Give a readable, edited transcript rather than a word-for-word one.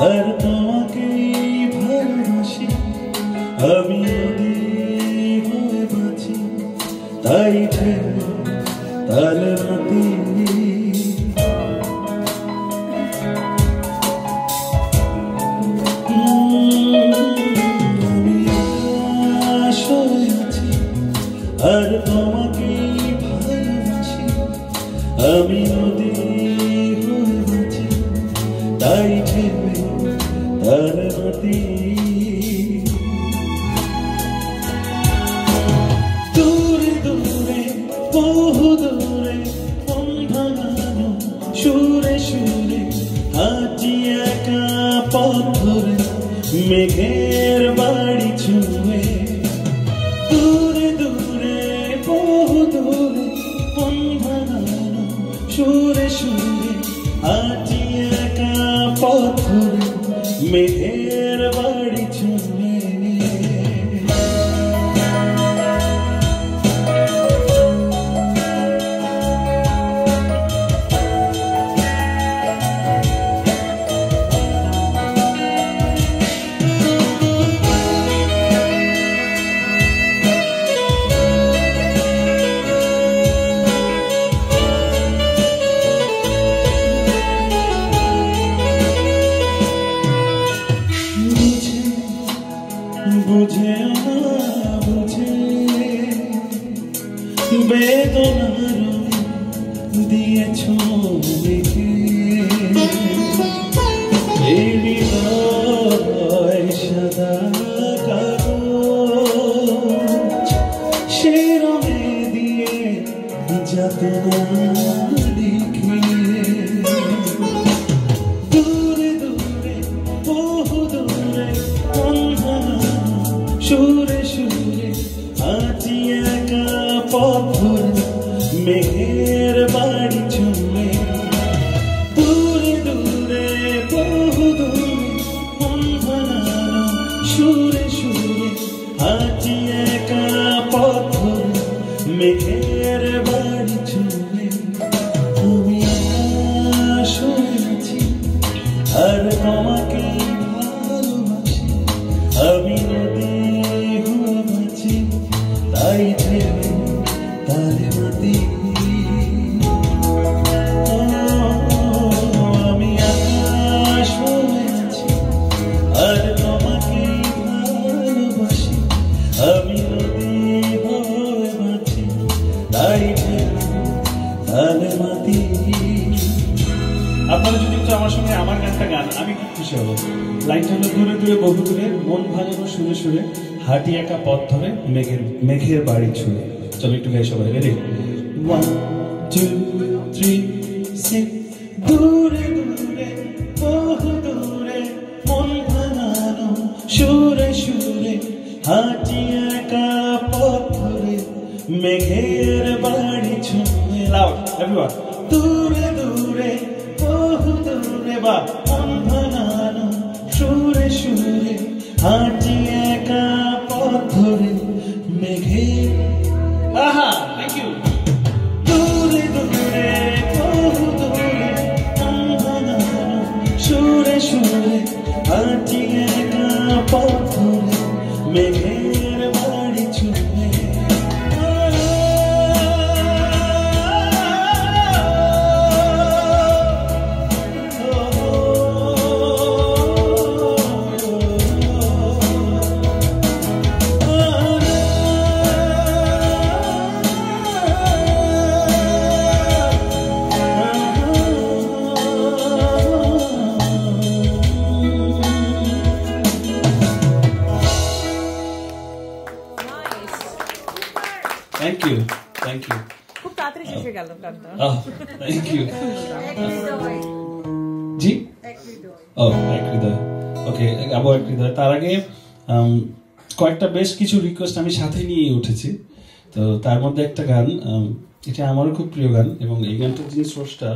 আর তোমাকেই ভালোবাসি আমি নদী হয়ে বাঁচি তাই ঠেলে তালে মাটি আমি আশায় আছি আর তোমাকেই ভালোবাসি আমি নদী হয়ে বাঁচি তাই ঠেলে তালে মাটি দূরে দূরে বহু দূরে মন ভাঙানো সুরে সুরে হাঁটি একা পথ ধরে মেঘের বাড়ি ছুঁয়ে দূরে দূরে বহু দূরে মন ভাঙানো সুরে সুরে হাঁটি একা পথ ধরে মেঘের বাড়ি ছুঁয়ে বুঝে না বুঝে বেদনার দিয়েছ লিখে এই হৃদয় সাদা কাগজ সে রঙে দিয়ে যাতনা লিখে দূরে দূরে বহু দূরে সুরে সুরে হাঁটি একা পথ ধরে মেঘের বাড়ি ছুঁয়ে দূরে দূরে বহু দূরে মন ভাঙানো সুরে সুরে হাঁটি একা পথ ধরে মেঘের বাড়ি ছুঁয়ে আমি আশায় আছি আর তোমাকে ভালোবাসি আমি নদী হয়ে বাঁচি তাই ঠেলে তালে মাটি আমি আকাশ হয়ে আছি আর তোমাকে ভালোবাসি আমি নদী হয়ে বাঁচি তাই ঠেলে তালে মাটি। আপনারা যদি একটু আমার সঙ্গে আমার গানটা গান আমি খুব খুশি হব। লাইনটা হলো দূরে দূরে বহু দূরে মন ভাঙানো সুরে সুরে হাঁটি একা পথ ধরে মেঘের বাড়ি ছুঁয়ে। চলো একটু গাই সবাই, রেডি? 1 2 3 6 দূরে দূরে বহু দূরে মন ভাঙানো সুরে সুরে হাঁটি একা পথ ধরে মেঘের বাড়ি ছুঁয়ে। Loud everyone. দূরে দূরে বহু দূরে বা মন ভাঙানো সুরে সুরে হাঁটি একা পথ ধরে মেঘের থ্যাংক ইউ। দূরে দূরে বহু দূরে মন ভাঙানো সুরে সুরে হাঁটি একা পথ ধরে মেঘের বাড়ি ছুঁয়ে। Thank you, thank you. খুব তাড়াতাড়ি শেষ হয়ে গেল গানটা। Thank you. জি? এক হৃদয়। ওকে, আবার এক হৃদয়। তার আগে কয়েকটা বেশ কিছু রিকোয়েস্ট আমি সাথে নিয়ে উঠেছি। তো তার মধ্যে একটা গান, এটা আমারও খুব প্রিয় গান এবং এই গানটার যিনি স্রষ্টা